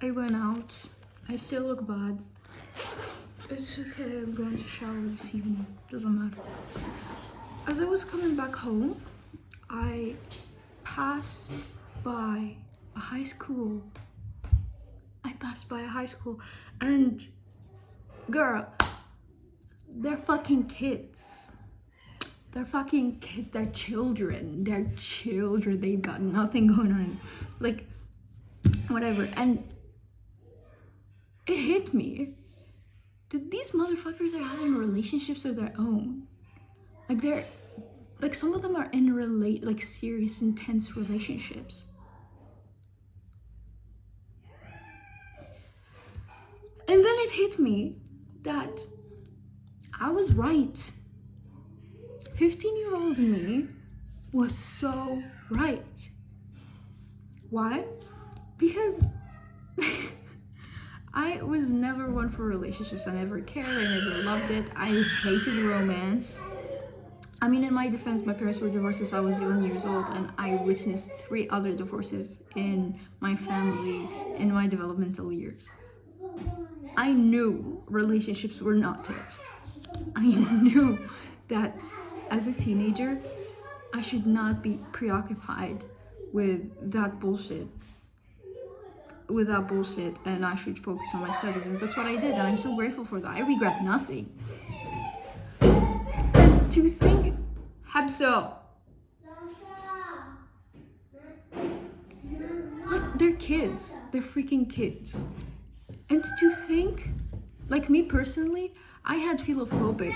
I went out. I still look bad. It's okay, I'm going to shower this evening. Doesn't matter. As I was coming back home, I passed by a high school. And girl, they're fucking kids. They're fucking kids, they're children. They've got nothing going on. Like, whatever. And it hit me that these motherfuckers are having relationships of their own. Like some of them are in serious, intense relationships. And then it hit me that I was right. 15-year-old me was so right. Why? Because I was never one for relationships. I never cared, I never loved it. I hated romance. I mean, in my defense, my parents were divorced since I was 11 years old, and I witnessed 3 other divorces in my family in my developmental years. I knew relationships were not it. I knew that as a teenager, I should not be preoccupied with that bullshit, and I should focus on my studies, and that's what I did, and I'm so grateful for that. I regret nothing. And to think, Habso, like, they're kids, they're freaking kids. And to think, like me personally, I had philophobic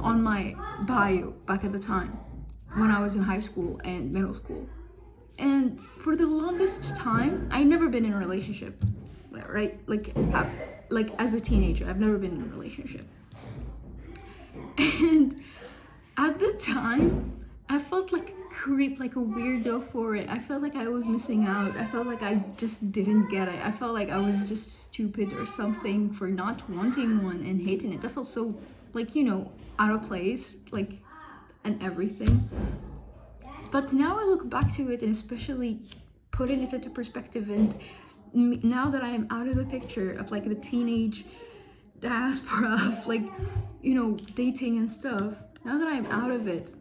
on my bio back at the time when I was in high school and middle school. And for the longest time, I never been in a relationship, right? Like as a teenager, I've never been in a relationship. And at the time, I felt like a creep, like a weirdo for it. I felt like I was missing out. I felt like I just didn't get it. I felt like I was just stupid or something for not wanting one and hating it. I felt so, like, you know, out of place, like, and everything. But now I look back to it, and especially putting it into perspective, and now that I am out of the picture of like the teenage diaspora of, like, you know, dating and stuff, now that I'm out of it,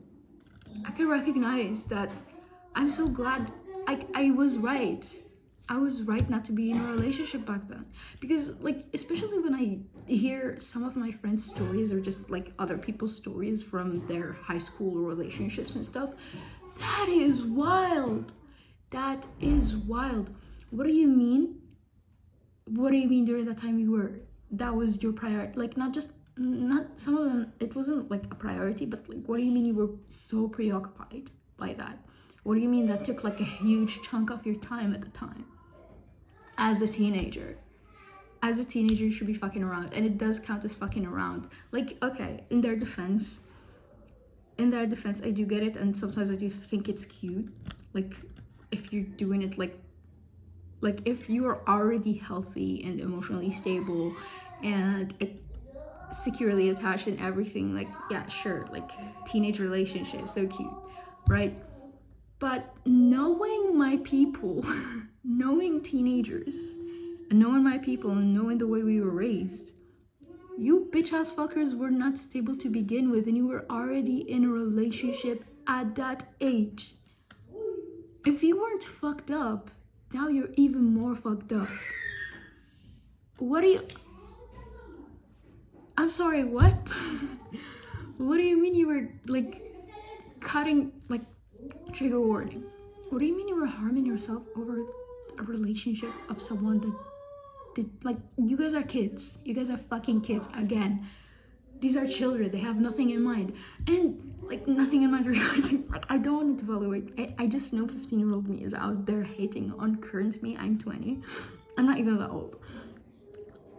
I can recognize that I'm so glad I was right. I was right not to be in a relationship back then. Because, like, especially when I hear some of my friends' stories, or just like other people's stories from their high school relationships and stuff, that is wild. That is wild. What do you mean? What do you mean during that time that was your priority? Like, not some of them, it wasn't like a priority, but like, what do you mean you were so preoccupied by that? What do you mean that took like a huge chunk of your time at the time? As a teenager, you should be fucking around, and it does count as fucking around. Like, okay, in their defense, I do get it, and sometimes I do think it's cute. Like, if you're doing it like if you are already healthy and emotionally stable and securely attached and everything, like, yeah, sure, like, teenage relationship, so cute, right? But knowing my people, knowing teenagers, and knowing my people, and knowing the way we were raised, you bitch ass fuckers were not stable to begin with, and you were already in a relationship at that age. If you weren't fucked up, now you're even more fucked up. I'm sorry, what? What do you mean you were, like, cutting, like, trigger warning? What do you mean you were harming yourself over a relationship of someone that did, like, you guys are kids. You guys are fucking kids. Again, these are children. They have nothing in mind. And, like, nothing in mind regarding, like, I don't want to evaluate. I just know 15-year-old me is out there hating on current me. I'm 20. I'm not even that old.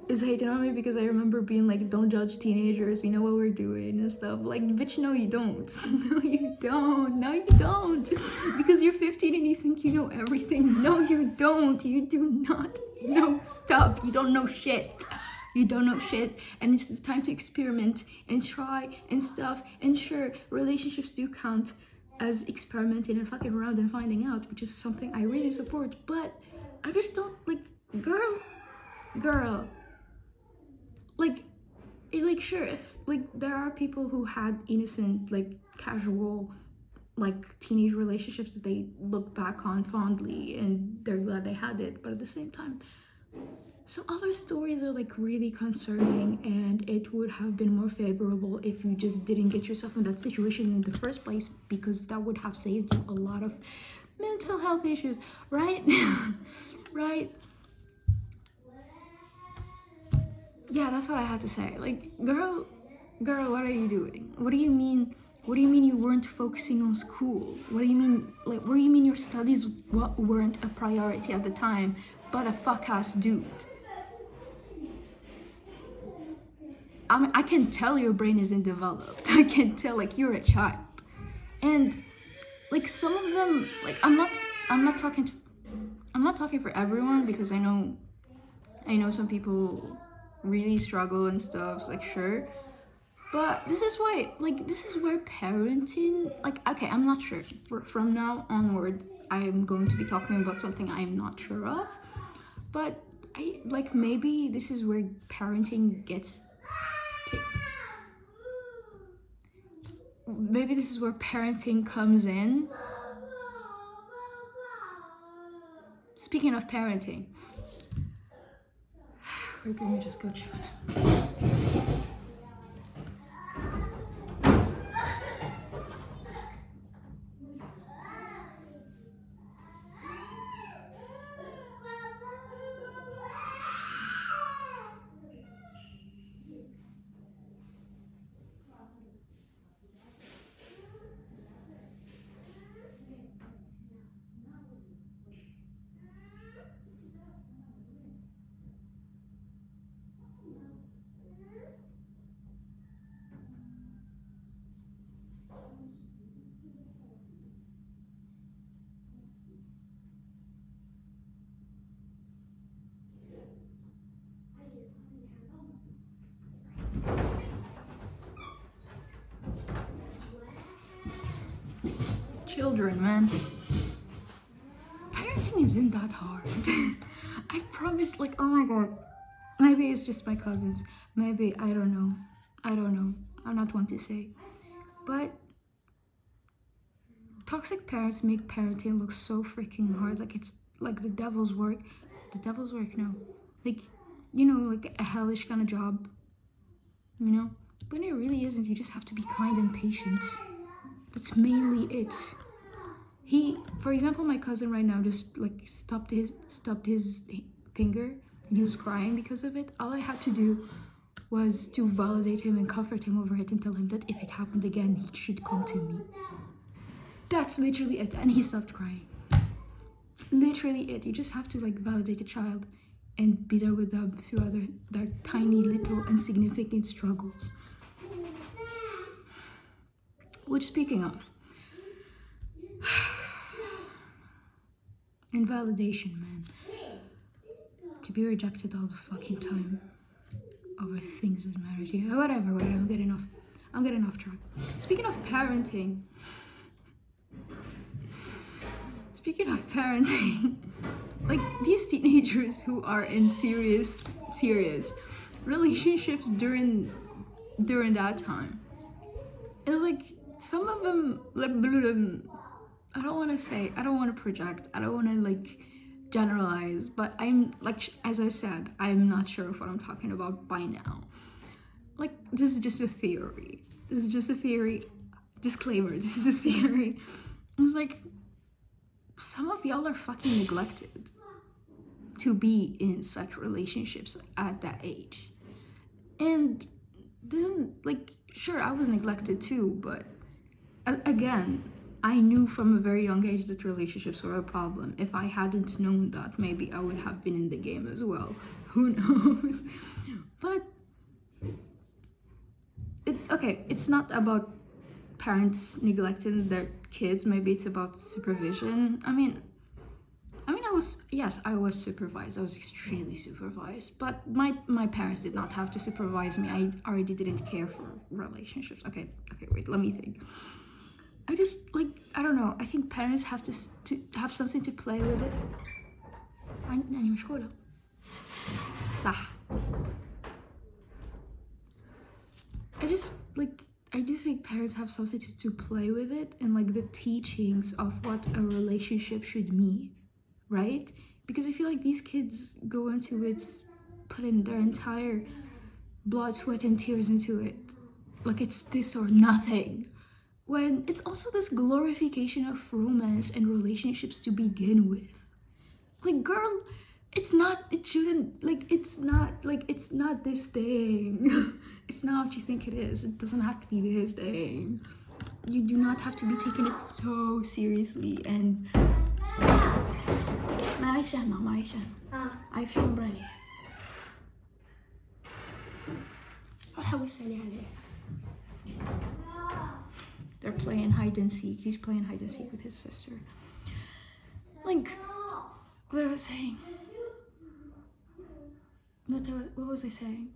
Is hating on me because I remember being like, don't judge teenagers, you know what we're doing and stuff. Like, bitch, no you don't. No you don't. Because you're 15 and you think you know everything. No you don't. You do not know stuff. You don't know shit. And it's the time to experiment and try and stuff. And sure, relationships do count as experimenting and fucking around and finding out, which is something I really support. But I just don't, like, girl, girl, like, sure, if like there are people who had innocent, like casual, like teenage relationships that they look back on fondly and they're glad they had it, but at the same time, some other stories are like really concerning, and it would have been more favorable if you just didn't get yourself in that situation in the first place, because that would have saved you a lot of mental health issues, right? Right? Yeah, that's what I had to say. Like, girl, what are you doing? What do you mean? What do you mean you weren't focusing on school? What do you mean, like, what do you mean your studies weren't a priority at the time, but a fuck-ass dude? I mean, I can tell your brain isn't developed. I can tell, like, you're a child. And, like, some of them, like, I'm not talking for everyone, because I know some people really struggle and stuff, like, sure. But this is why, like, this is where parenting, like, okay, I'm not sure. From now onward, I'm going to be talking about something I'm not sure of. But maybe this is where parenting gets, maybe this is where parenting comes in. Speaking of parenting, wait, let me just go check on it. Children, man. Parenting isn't that hard. I promise, like, oh my god. Maybe it's just my cousins. Maybe, I don't know. I'm not one to say. But toxic parents make parenting look so freaking hard. Like, it's like the devil's work. The devil's work, no. Like, like a hellish kind of job. When it really isn't. You just have to be kind and patient. That's mainly it. For example, my cousin right now just like stopped his finger, and he was crying because of it. All I had to do was to validate him and comfort him over it and tell him that if it happened again, he should come to me. That's literally it, and he stopped crying. Literally it. You just have to like validate a child and be there with them through their tiny little insignificant struggles. Which, speaking of, invalidation, man. To be rejected all the fucking time over things that matter to you. Whatever, I'm getting off track. Speaking of parenting, like these teenagers who are in serious relationships during that time, it's like some of them, I don't want to project, I don't want to like generalize, but I'm like, as I said, I'm not sure of what I'm talking about by now. Like, this is just a theory. Disclaimer, this is a theory. It's like, some of y'all are fucking neglected to be in such relationships at that age. And sure, I was neglected too, but again, I knew from a very young age that relationships were a problem. If I hadn't known that, maybe I would have been in the game as well. Who knows? But it's not about parents neglecting their kids. Maybe it's about supervision. I mean, I was supervised. I was extremely supervised. But my parents did not have to supervise me. I already didn't care for relationships. Okay, wait, let me think. I just, I don't know. I think parents have to have something to play with it. صح. I just like, I do think parents have something to play with it, and like the teachings of what a relationship should mean, right? Because I feel like these kids go into it putting their entire blood, sweat, and tears into it, like it's this or nothing. When it's also this glorification of romance and relationships to begin with. Like, girl, it's not, it shouldn't, like, it's not this thing. It's not what you think it is. It doesn't have to be this thing. You do not have to be taking it so seriously. And معلش أنا معلش أنا عارف شو برالي روح أبص عليه. They're playing hide and seek. He's playing hide and seek with his sister. Like, what I was saying. What was I saying?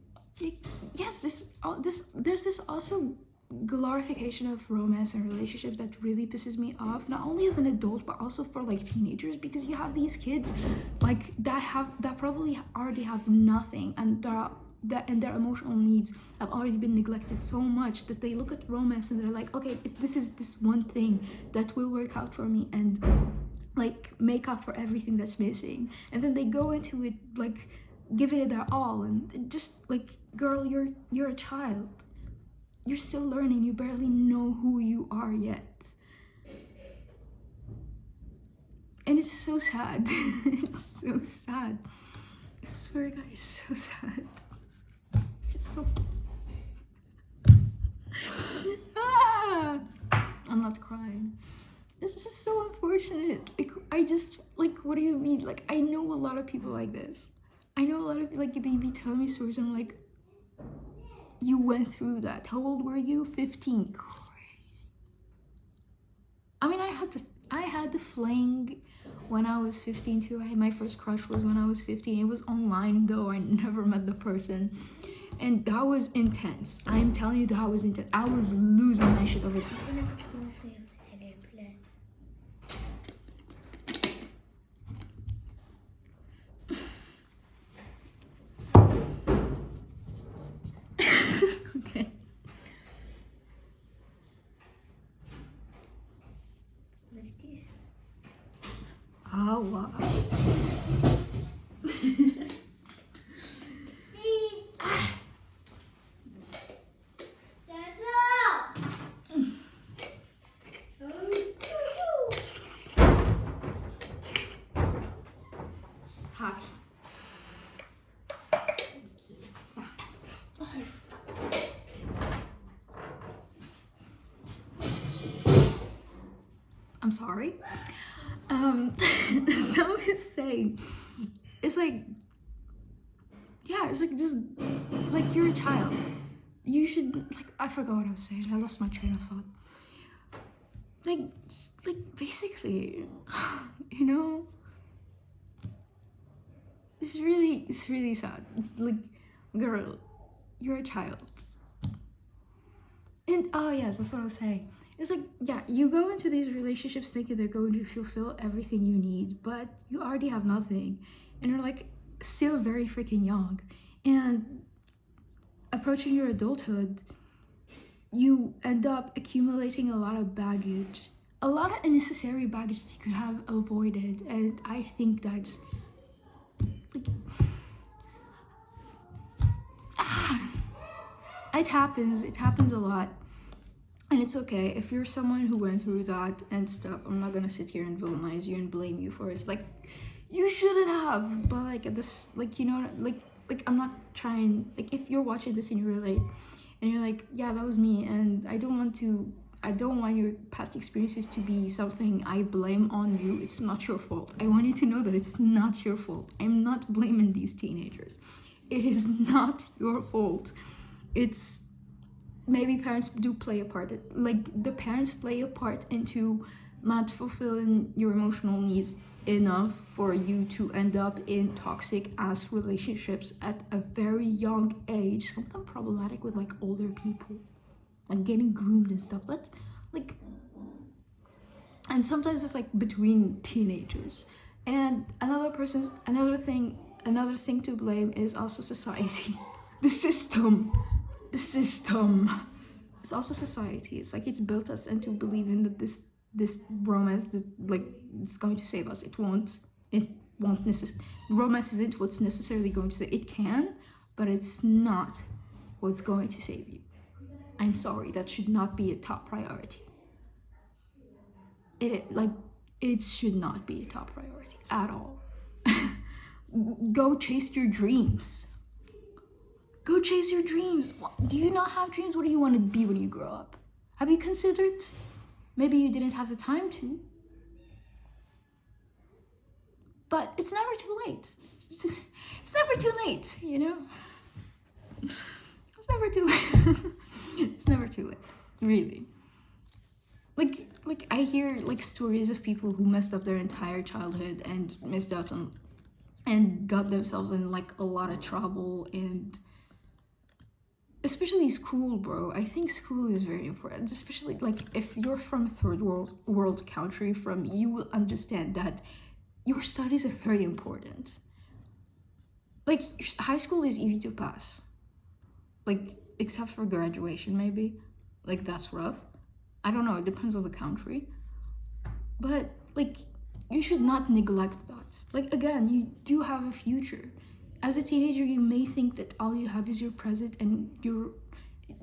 Yes, there's this also glorification of romance and relationships that really pisses me off, not only as an adult but also for like teenagers, because you have these kids like that probably already have nothing, and their emotional needs have already been neglected so much that they look at romance and they're like, okay, if this is this one thing that will work out for me and like make up for everything that's missing, and then they go into it like giving it their all, and just like, girl, you're a child. You're still learning. You barely know who you are yet. And it's so sad. It's so sad. I swear, guys, it's so sad. It's so... I'm not crying. This is just so unfortunate. Like, I just, like, what do you mean? Like, I know a lot of people like this. I know a lot of, like, they be telling me stories and I'm like, you went through that. How old were you? 15. Crazy. I mean, I had the fling when I was 15 too. My first crush was when I was 15. It was online though. I never met the person. And that was intense. I'm telling you, that was intense. I was losing my shit over that. Okay. What's this? Oh, wow. Hot. I'm sorry. So I was saying, it's like, yeah, it's like just like you're a child. You should, like, I forgot what I was saying. I lost my train of thought. Like basically, you know, it's really sad. It's like, girl, you're a child. And oh yes, that's what I was saying. It's like, yeah, you go into these relationships thinking they're going to fulfill everything you need, but you already have nothing. And you're like still very freaking young. And approaching your adulthood, you end up accumulating a lot of baggage. A lot of unnecessary baggage that you could have avoided. And I think that's like, it happens a lot. And it's okay if you're someone who went through that and stuff. I'm not gonna sit here and villainize you and blame you for it. It's like, you shouldn't have, but like at this, like, you know, like I'm not trying, like, if you're watching this and you relate and you're like, yeah, that was me, and I don't want your past experiences to be something I blame on you. It's not your fault. I want you to know that it's not your fault. I'm not blaming these teenagers. It is not your fault. It's, maybe parents do play a part. Like, the parents play a part into not fulfilling your emotional needs enough for you to end up in toxic ass relationships at a very young age. Something problematic with like older people, like getting groomed and stuff. And sometimes it's like between teenagers. And another thing another thing to blame is also society. The system. The system. It's also society. It's like it's built us into believing that this romance that like it's going to save us. It won't. It won't romance isn't what's necessarily going to save. It can, but it's not what's going to save you. I'm sorry, that should not be a top priority. It should not be a top priority at all. Go chase your dreams. Go chase your dreams. Do you not have dreams? What do you want to be when you grow up? Have you considered? Maybe you didn't have the time to. But it's never too late. It's never too late, you know? It's never too late. It's never too late, really. Like I hear like stories of people who messed up their entire childhood and missed out on and got themselves in like a lot of trouble, and especially school, bro. I think school is very important, especially like if you're from a third world country, you will understand that your studies are very important. Like high school is easy to pass, like except for graduation maybe, like that's rough. I don't know, it depends on the country, but like you should not neglect that. Like again, you do have a future. As a teenager, you may think that all you have is your present, and you're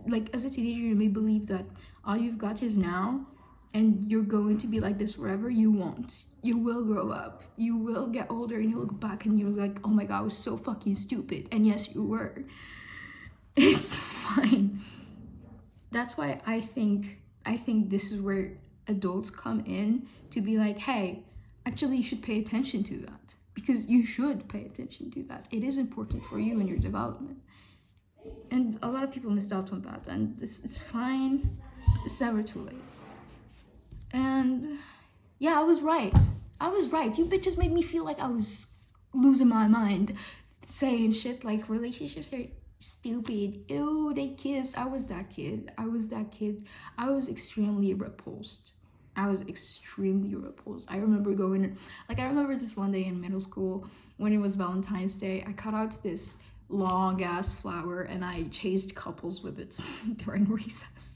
like, as a teenager, you may believe that all you've got is now and you're going to be like this forever. You won't. You will grow up. You will get older and you look back and you're like, oh my god, I was so fucking stupid. And yes, you were. It's fine. That's why I think this is where adults come in to be like, hey, actually you should pay attention to that, because you should pay attention to that. It is important for you and your development. And a lot of people missed out on that, and it's fine. It's never too late. And yeah, I was right. You bitches made me feel like I was losing my mind, saying shit like relationships are stupid. Ew, they kissed. I was that kid. I was extremely repulsed. I remember this one day in middle school when it was Valentine's Day. I cut out this long ass flower and I chased couples with it during recess.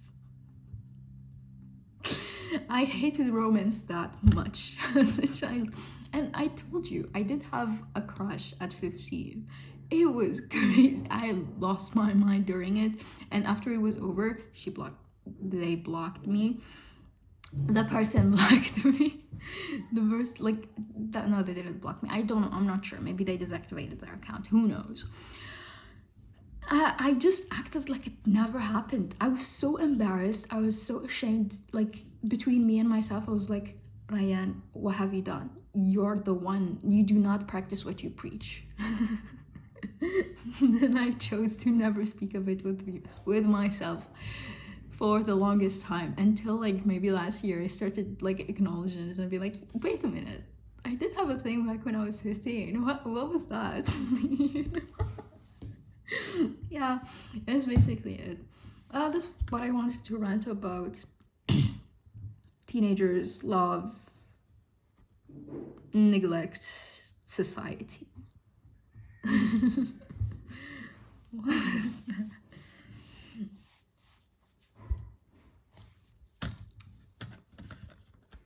I hated romance that much as a child. And I told you, I did have a crush at 15. It was crazy. I lost my mind during it. And after it was over, they blocked me. The person blocked me. No, they didn't block me. I don't know. I'm not sure. Maybe they deactivated their account. Who knows? I just acted like it never happened. I was so embarrassed. I was so ashamed. Like, between me and myself, I was like, Ryan, what have you done? You're the one. You do not practice what you preach. Then I chose to never speak of it with myself for the longest time, until like maybe last year I started like acknowledging it and be like, wait a minute, I did have a thing back when I was 15. What was that? Yeah, that's basically it. That's what I wanted to rant about. Teenagers, love, neglect, society. What is that?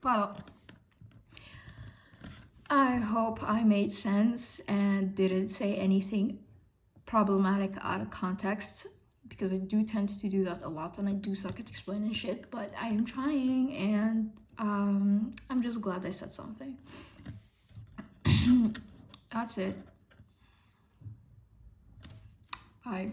Well, I hope I made sense and didn't say anything problematic out of context, because I do tend to do that a lot and I do suck at explaining shit, but I am trying, and I'm just glad I said something. That's it. Bye.